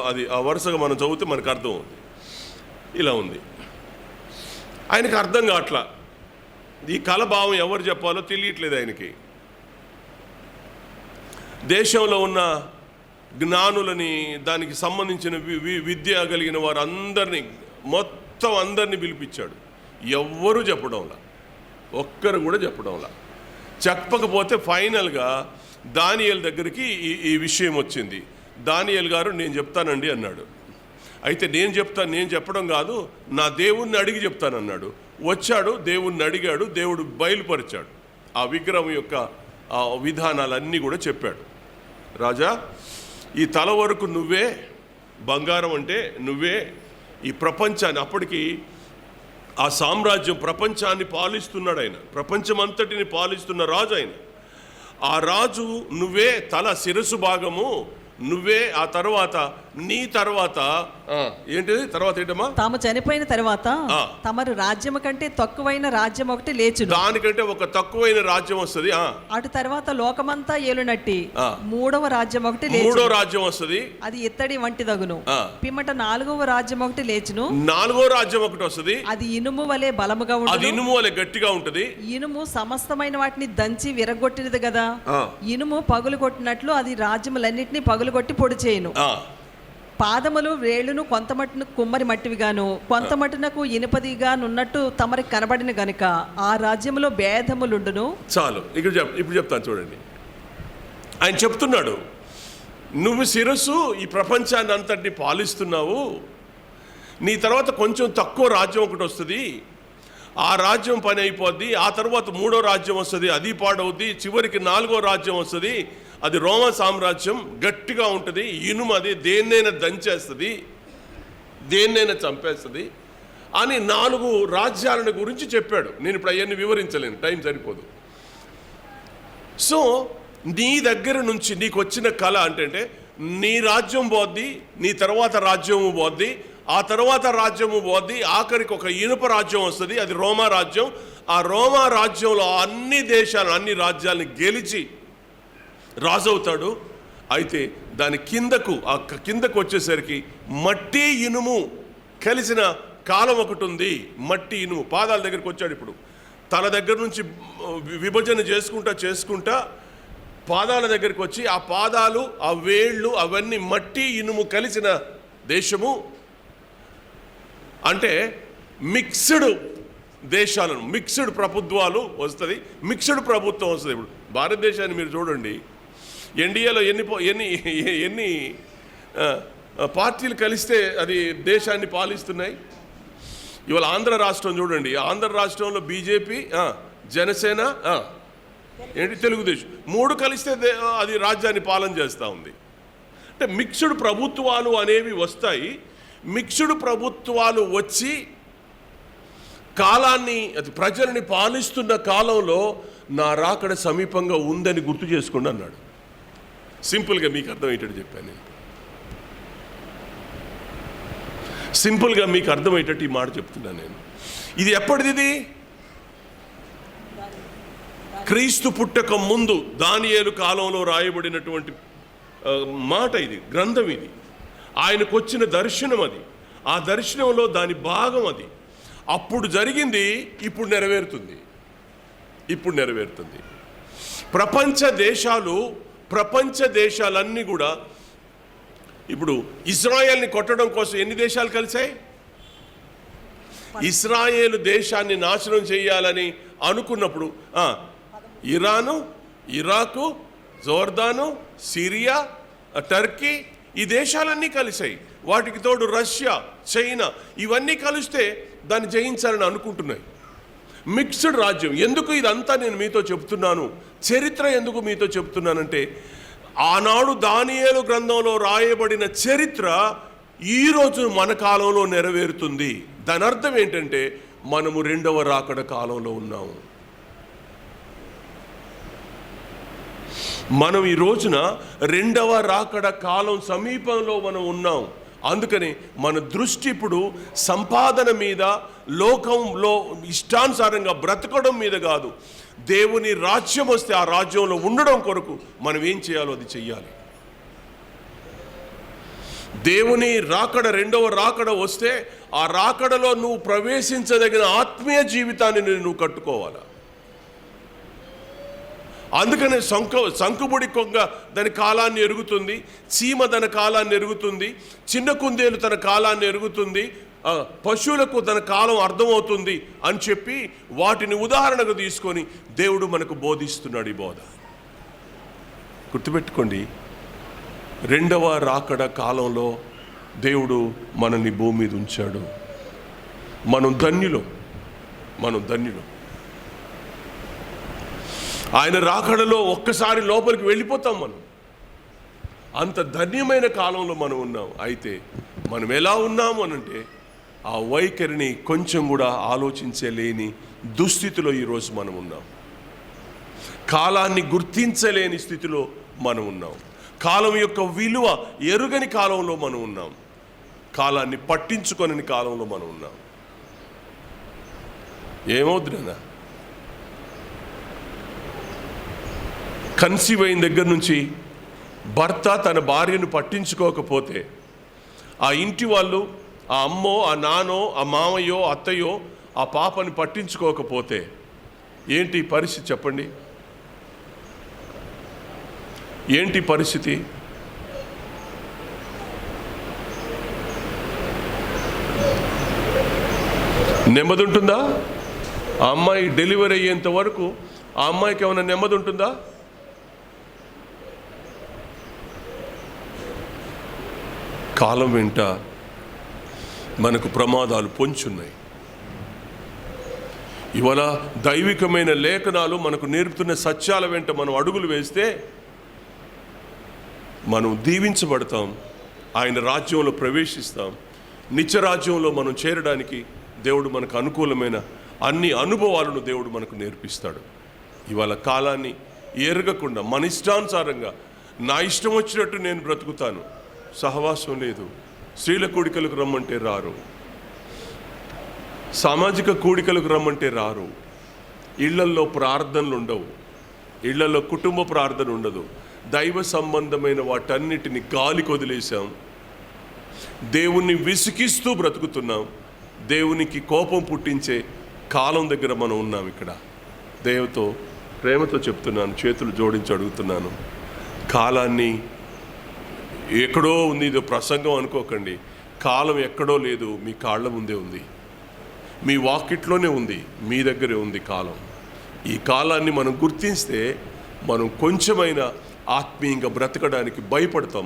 అది ఆ వరుసగా మనం చదివితే మనకు అర్థం అవుతుంది. ఇలా ఉంది. ఆయనకి అర్థం కావట్లా. ఈ కళ భావం ఎవరు చెప్పాలో తెలియట్లేదు ఆయనకి. దేశంలో ఉన్న జ్ఞానులని, దానికి సంబంధించిన విద్య కలిగిన వారు అందరినీ, మొత్తం అందరినీ పిలిపించాడు. ఎవ్వరూ చెప్పడంలా, ఒక్కరు కూడా చెప్పడంలా. చెప్పకపోతే ఫైనల్గా దానియేలు దగ్గరికి ఈ విషయం వచ్చింది. దానియేలు గారు నేను చెప్తానండి అన్నాడు. అయితే నేను చెప్పడం కాదు, నా దేవుణ్ణి అడిగి చెప్తానన్నాడు. వచ్చాడు, దేవుణ్ణి అడిగాడు, దేవుడు బయలుపరిచాడు. ఆ విగ్రహం యొక్క విధానాలన్నీ కూడా చెప్పాడు. రాజా, ఈ తల వరకు నువ్వే, బంగారం అంటే నువ్వే, ఈ ప్రపంచాన్ని, అప్పటికి ఆ సామ్రాజ్యం ప్రపంచాన్ని పాలిస్తున్నాడు ఆయన, ప్రపంచమంతటిని పాలిస్తున్న రాజు ఆయన. ఆ రాజు నువ్వే, తల శిరస్సు భాగము నువ్వే. ఆ తర్వాత నీ తర్వాత ఏంటిది తర్వాత ఏంటమ్మా? తాము చనిపోయిన తర్వాత తమరు రాజ్యం కంటే తక్కువైన రాజ్యం ఒకటి లేచును. దానికంటే ఒక తక్కువైన రాజ్యం వస్తుంది. అటు తర్వాత లోకమంతా ఏలునట్టి మూడవ రాజ్యం ఒకటి, మూడో రాజ్యం వస్తుంది. అది ఇత్తడి వంటి దగును. పిమ్మట నాలుగవ రాజ్యం ఒకటి లేచును. నాలుగో రాజ్యం ఒకటి వస్తుంది. అది ఇనుము వలె బలముగా ఉంటుంది. అది ఇనుము వలె గట్టిగా ఉంటది. ఇనుము సమస్తమైన వాటిని దంచి విరగొట్టినది కదా. ఇనుము పగులు కొట్టినట్లు అది రాజ్యములన్నిటినీ పగులుగొట్టి పొడి చేయును. పాదములు వేళ్ళును కొంత మట్టును కుమ్మరి మట్టివిగాను, కొంత మట్టునకు ఇనుపదిగానున్నట్టు తమరికి కనబడిన గనుక ఆ రాజ్యములో భేదములుండును. చాలు, ఇప్పుడు చెప్తాను చూడండి. ఆయన చెప్తున్నాడు, నువ్వు శిరస్సు ఈ ప్రపంచాన్ని అంతటిని పాలిస్తున్నావు. నీ తర్వాత కొంచెం తక్కువ రాజ్యం ఒకటి వస్తుంది. ఆ రాజ్యం పని అయిపోద్ది. ఆ తర్వాత మూడో రాజ్యం వస్తుంది, అది పాడవుద్ది. చివరికి నాలుగో రాజ్యం వస్తుంది, అది రోమా సామ్రాజ్యం, గట్టిగా ఉంటుంది. ఇనుము అది దేన్నైనా దంచేస్తుంది, దేన్నైనా చంపేస్తుంది అని 4 రాజ్యాలను గురించి చెప్పాడు. నేను ఇప్పుడు అవన్నీ వివరించలేను, టైం సరిపోదు. సో నీ దగ్గర నుంచి నీకు వచ్చిన కళ అంటే నీ రాజ్యం పోద్ది, నీ తర్వాత రాజ్యము పోద్ది, ఆ తర్వాత రాజ్యము పోద్ది, ఆఖరికి ఒక ఇనుప రాజ్యం వస్తుంది, అది రోమా రాజ్యం. ఆ రోమా రాజ్యంలో అన్ని దేశాలు, అన్ని రాజ్యాలను గెలిచి రాజు అవుతాడు. అయితే దాని కిందకు వచ్చేసరికి మట్టి ఇనుము కలిసిన కాలం ఒకటి ఉంది. మట్టి ఇనుము పాదాల దగ్గరికి వచ్చాడు. ఇప్పుడు తల దగ్గర నుంచి విభజన చేసుకుంటా పాదాల దగ్గరికి వచ్చి, ఆ పాదాలు, ఆ వేళ్ళు, అవన్నీ మట్టి ఇనుము కలిసిన దేశము. అంటే మిక్స్డ్ దేశాలను, మిక్స్డ్ ప్రభుత్వాలు వస్తుంది, మిక్స్డ్ ప్రభుత్వం వస్తుంది. ఇప్పుడు భారతదేశాన్ని మీరు చూడండి, ఎన్డీఏలో ఎన్ని పార్టీలు కలిస్తే అది దేశాన్ని పాలిస్తున్నాయి. ఇవాళ ఆంధ్ర రాష్ట్రం చూడండి, ఆంధ్ర రాష్ట్రంలో బీజేపీ, జనసేన, తెలుగుదేశం 3 కలిస్తే అది రాజ్యాన్ని పాలన చేస్తూ ఉంది. అంటే మిక్స్డ్ ప్రభుత్వాలు అనేవి వస్తాయి. మిక్స్డ్ ప్రభుత్వాలు వచ్చి కాలాన్ని, అది ప్రజల్ని పాలిస్తున్న కాలంలో నా రాకడ సమీపంగా ఉందని గుర్తు చేసుకోండి అన్నాడు. సింపుల్గా మీకు అర్థమయ్యేటట్టు చెప్పాను నేను. సింపుల్గా మీకు అర్థమయ్యేటట్టు ఈ మాట చెప్తున్నాను నేను. ఇది ఎప్పటిది? క్రీస్తు పుట్టక ముందు దానియేలు కాలంలో రాయబడినటువంటి మాట ఇది, గ్రంథం ఇది. ఆయనకు వచ్చిన దర్శనం అది. ఆ దర్శనంలో దాని భాగం అది. అప్పుడు జరిగింది, ఇప్పుడు నెరవేరుతుంది. ప్రపంచ దేశాలన్నీ కూడా ఇప్పుడు ఇజ్రాయెల్ని కొట్టడం కోసం ఎన్ని దేశాలు కలిశాయి? ఇజ్రాయేలు దేశాన్ని నాశనం చేయాలని అనుకున్నప్పుడు ఇరాను, ఇరాకు, జోర్దాను, సిరియా, టర్కీ, ఈ దేశాలన్నీ కలిశాయి. వాటికి తోడు రష్యా, చైనా, ఇవన్నీ కలిస్తే దాన్ని జయించాలని అనుకుంటున్నాయి. మిక్స్డ్ రాజ్యం. ఎందుకు ఇదంతా నేను మీతో చెప్తున్నాను, చరిత్ర ఎందుకు మీతో చెప్తున్నానంటే, ఆనాడు దానియేలు గ్రంథంలో రాయబడిన చరిత్ర ఈరోజు మన కాలంలో నెరవేరుతుంది. దాని అర్థం ఏంటంటే మనము రెండవ రాకడ కాలంలో ఉన్నాము. మనం ఈ రోజున రెండవ రాకడ కాలం సమీపంలో మనం ఉన్నాం. అందుకని మన దృష్టి ఇప్పుడు సంపాదన మీద, లోకంలో ఇష్టానుసారంగా బ్రతకడం మీద కాదు, దేవుని రాజ్యం వస్తే ఆ రాజ్యంలో ఉండడం కొరకు మనం ఏం చేయాలో అది చెయ్యాలి. దేవుని రాకడ, రెండవ రాకడ వస్తే ఆ రాకడలో నువ్వు ప్రవేశించదగిన ఆత్మీయ జీవితాన్ని నువ్వు కట్టుకోవాలి. అందుకనే శంకుబుడి కొంగ దాని కాలాన్ని ఎరుగుతుంది, చీమ తన కాలాన్ని ఎరుగుతుంది, చిన్న కుందేలు తన కాలాన్ని ఎరుగుతుంది, పశువులకు తన కాలం అర్థమవుతుంది అని చెప్పి వాటిని ఉదాహరణగా తీసుకొని దేవుడు మనకు బోధిస్తున్నాడు. ఈ బోధ గుర్తుపెట్టుకోండి. రెండవ రాకడ కాలంలో దేవుడు మనల్ని భూమి మీద ఉంచాడు. మనం ధన్యులు. ఆయన రాకడలో ఒక్కసారి లోపలికి వెళ్ళిపోతాం. మనం అంత ధన్యమైన కాలంలో మనం ఉన్నాం. అయితే మనం ఎలా ఉన్నాము అనంటే ఆ వైఖరిని కొంచెం కూడా ఆలోచించలేని దుస్థితిలో ఈరోజు మనం ఉన్నాం. కాలాన్ని గుర్తించలేని స్థితిలో మనం ఉన్నాం. కాలం యొక్క విలువ ఎరుగని కాలంలో మనం ఉన్నాం. కాలాన్ని పట్టించుకొనని కాలంలో మనం ఉన్నాం. ఏమవుతుందన్నా, కన్సీవ్ అయిన దగ్గర నుంచి భర్త తన భార్యను పట్టించుకోకపోతే, ఆ ఇంటి వాళ్ళు, ఆ అమ్మో, ఆ నానో, ఆ మామయ్యో, అత్తయ్యో ఆ పాపని పట్టించుకోకపోతే ఏంటి పరిస్థితి చెప్పండి? ఏంటి పరిస్థితి? నెమ్మది ఉంటుందా? ఆ అమ్మాయి డెలివరీ అయ్యేంత వరకు ఆ అమ్మాయికి ఏమైనా నెమ్మది ఉంటుందా? కాలం వెంట మనకు ప్రమాదాలు పొంచున్నాయి. ఇవాళ దైవికమైన లేఖనాలు మనకు నేర్పుతున్న సత్యాల వెంట మనం అడుగులు వేస్తే మనం దీవించబడతాం, ఆయన రాజ్యంలో ప్రవేశిస్తాం. నిత్యరాజ్యంలో మనం చేరడానికి దేవుడు మనకు అనుకూలమైన అన్ని అనుభవాలను దేవుడు మనకు నేర్పిస్తాడు. ఇవాళ కాలాన్ని ఎరగకుండా మన ఇష్టానుసారంగా నా ఇష్టం వచ్చినట్టు నేను బ్రతుకుతాను, సహవాసం లేదు, స్త్రీల కూడికలకు రమ్మంటే రారు, సామాజిక కూడికలకు రమ్మంటే రారు, ఇళ్లల్లో ప్రార్థనలు ఉండవు, ఇళ్లలో కుటుంబ ప్రార్థన ఉండదు, దైవ సంబంధమైన వాటన్నిటిని గాలికి వదిలేశాం, దేవుణ్ణి విసిగిస్తూ బ్రతుకుతున్నాం. దేవునికి కోపం పుట్టించే కాలం దగ్గర మనం ఉన్నాం. ఇక్కడ దేవుతో ప్రేమతో చెప్తున్నాను, చేతులు జోడించి అడుగుతున్నాను. కాలాన్ని ఎక్కడో ఉంది, ఇది ప్రసంగం అనుకోకండి. కాలం ఎక్కడో లేదు, మీ కాళ్ళ ముందే ఉంది, మీ వాకిట్లోనే ఉంది, మీ దగ్గరే ఉంది కాలం. ఈ కాలాన్ని మనం గుర్తిస్తే మనం కొంచెమైనా ఆత్మీయంగా బ్రతకడానికి భయపడతాం.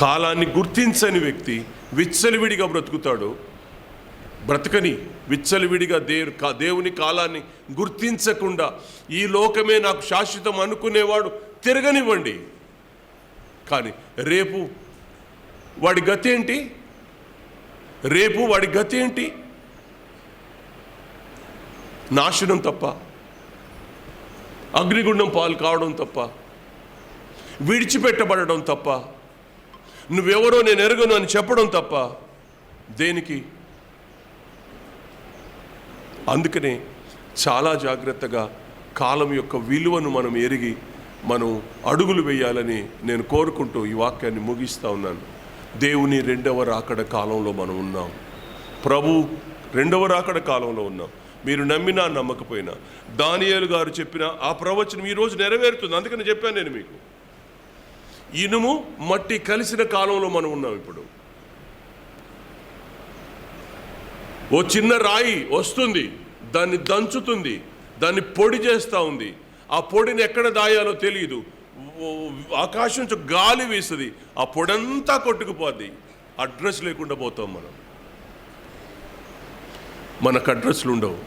కాలాన్ని గుర్తించని వ్యక్తి విచ్చలవిడిగా బ్రతుకుతాడు. బ్రతకని విచ్చలవిడిగా దేవుని కాలాన్ని గుర్తించకుండా ఈ లోకమే నాకు శాశ్వతం అనుకునేవాడు తిరగనివ్వండి. కానీ రేపు వాడి గతి ఏంటి? నాశనం తప్ప, అగ్నిగుండం పాలు కావడం తప్ప, విడిచిపెట్టబడడం తప్ప, నువ్వెవరో నేను ఎరగను అని చెప్పడం తప్ప దేనికి? అందుకనే చాలా జాగ్రత్తగా కాలం యొక్క విలువను మనం ఎరిగి మనం అడుగులు వేయాలని నేను కోరుకుంటూ ఈ వాక్యాన్ని ముగిస్తూ ఉన్నాను. దేవుని రెండవ రాకడ కాలంలో మనం ఉన్నాం. ప్రభు రెండవ రాకడ కాలంలో ఉన్నాం. మీరు నమ్మినా నమ్మకపోయినా దానియేలు గారు చెప్పిన ఆ ప్రవచనం ఈరోజు నెరవేరుతుంది. అందుకని చెప్పాను నేను మీకు. ఇనుము మట్టి కలిసిన కాలంలో మనం ఉన్నాం. ఇప్పుడు ఓ చిన్న రాయి వస్తుంది, దాన్ని దంచుతుంది, దాన్ని పొడి చేస్తూ ఉంది. ఆ పొడిని ఎక్కడ దాయాలో తెలియదు. ఆకాశం నుంచి గాలి వీస్తుంది, ఆ పొడంతా కొట్టుకుపోద్ది. అడ్రస్ లేకుండా పోతాం మనం. మనకు అడ్రస్లు ఉండవు.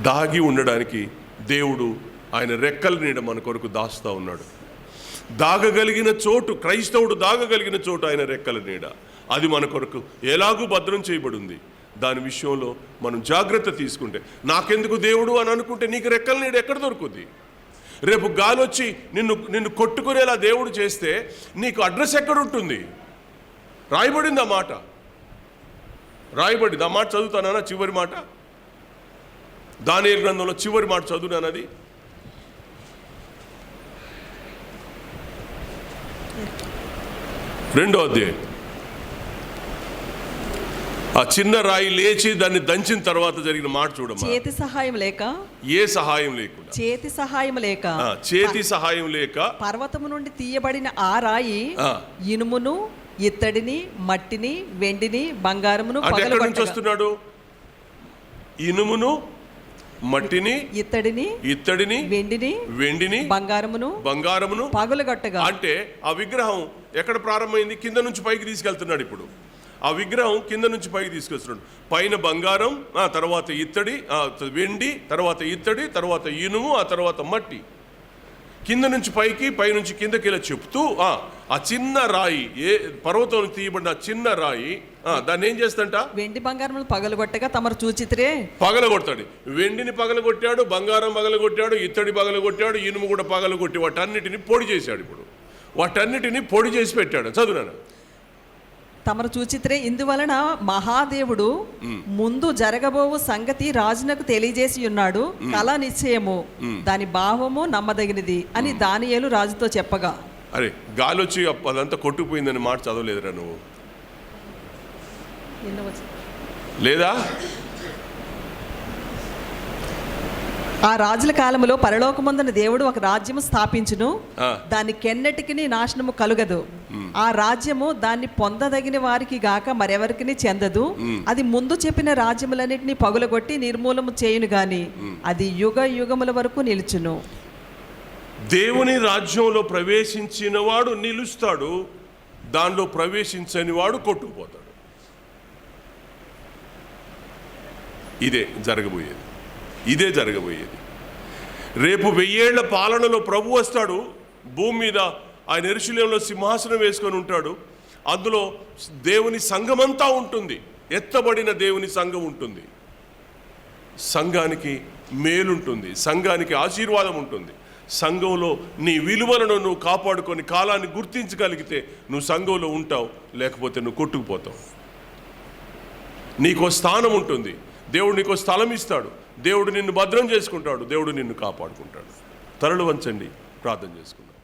దాగి ఉండడానికి దేవుడు ఆయన రెక్కల నీడ మన కొరకు దాస్తా ఉన్నాడు. దాగగలిగిన చోటు, క్రైస్తవుడు దాగగలిగిన చోటు ఆయన రెక్కల నీడ. అది మన కొరకు ఎలాగూ భద్రం చేయబడి ఉంది. దాని విషయంలో మనం జాగ్రత్త తీసుకుంటే, నాకెందుకు దేవుడు అని అనుకుంటే నీకు రెక్కల నీడ ఎక్కడ దొరుకుతుంది? రేపు గాలి వచ్చి నిన్ను కొట్టుకునేలా దేవుడు చేస్తే నీకు అడ్రస్ ఎక్కడ ఉంటుంది? రాయబడింది ఆ మాట, రాయబడింది. ఆ మాట చదువుతానా? చివరి మాట, దానియేలు గ్రంథంలో చివరి మాట చదువునానది. రెండో అధ్యాయం. ఆ చిన్న రాయి లేచి దాన్ని దంచిన తర్వాత జరిగిన మాట చూడమ్మా. చేతి సహాయం లేక, ఏ సహాయం లేకుండా, చేతి సహాయం లేక, చేతి సహాయం లేక పర్వతము నుండి తీయబడిన ఆ రాయి ఇనుమును, ఇత్తడిని, మట్టిని, వెండిని, బంగారమును అంటే ఎక్కడి నుంచి వస్తున్నాడు? ఇనుమును, మట్టిని, ఇత్తడిని, వెండిని, బంగారమును పగులగొట్టగా. అంటే ఆ విగ్రహం ఎక్కడ ప్రారంభమైంది? కింద నుంచి పైకి తీసుకెళ్తున్నాడు. ఇప్పుడు ఆ విగ్రహం కింద నుంచి పైకి తీసుకొస్తున్నాడు. పైన బంగారం, తర్వాత ఇత్తడి, వెండి, తర్వాత ఇత్తడి, తర్వాత ఇనుము, ఆ తర్వాత మట్టి. కింద నుంచి పైకి, పై నుంచి కిందకి ఇలా చెప్తూ ఆ చిన్న రాయి, ఏ పర్వతం తీయబడిన చిన్న రాయి, దాన్ని ఏం చేస్తంట? వెండి బంగారం పగలగొట్టగా తమరు చూచితిరే. పగలగొడతాడు. వెండిని పగలగొట్టాడు, బంగారం పగలగొట్టాడు, ఇత్తడి పగలగొట్టాడు, ఇనుము కూడా పగలగొట్టి వాటన్నిటిని పొడి చేశాడు. ఇప్పుడు వాటన్నిటిని పొడి చేసి పెట్టాడు. చదువునాను. తమరు చూచిత్రే, ఇందువలన మహాదేవుడు ముందు జరగబోవు సంగతి రాజునకు తెలియజేసి ఉన్నాడు. కళ నిశ్చయము, దాని భావము నమ్మదగినది అని దానియేలు రాజుతో చెప్పగా. అరే, గాలి వచ్చి అదంతా కొట్టుకుపోయిందని మాట చదవలేదురా నువ్వు? లేదా? ఆ రాజుల కాలములో పరలోకమందున దేవుడు ఒక రాజ్యము స్థాపించును, దాని కెన్నటికి నాశనము కలుగదు. ఆ రాజ్యము దాన్ని పొందదగిన వారికి గాక మరెవరికి చెందదు. అది ముందు చెప్పిన రాజ్యములన్నిటినీ పగులగొట్టి నిర్మూలము చేయును గాని అది యుగ యుగముల వరకు నిలుచును. దేవుని రాజ్యంలో ప్రవేశించిన వాడు నిలుస్తాడు, దానిలో ప్రవేశించని వాడు కొట్టుకుపోతాడు. ఇదే జరగబోయేది. రేపు 1000 ఏళ్ల పాలనలో ప్రభు వస్తాడు. భూమి మీద ఆయన యెరూషలేములో సింహాసనం వేసుకొని ఉంటాడు. అందులో దేవుని సంఘమంతా ఉంటుంది, ఎత్తబడిన దేవుని సంఘం ఉంటుంది. సంఘానికి మేలుంటుంది, సంఘానికి ఆశీర్వాదం ఉంటుంది. సంఘంలో నీ విలువలను నువ్వు కాపాడుకొని కాలాన్ని గుర్తించగలిగితే నువ్వు సంఘంలో ఉంటావు, లేకపోతే నువ్వు కొట్టుకుపోతావు. నీకో స్థానం ఉంటుంది, దేవుడు నీకో స్థలం ఇస్తాడు, దేవుడు నిన్ను భద్రం చేసుకుంటాడు, దేవుడు నిన్ను కాపాడుకుంటాడు. తలలు వంచండి, ప్రార్థన చేసుకుంటాడు.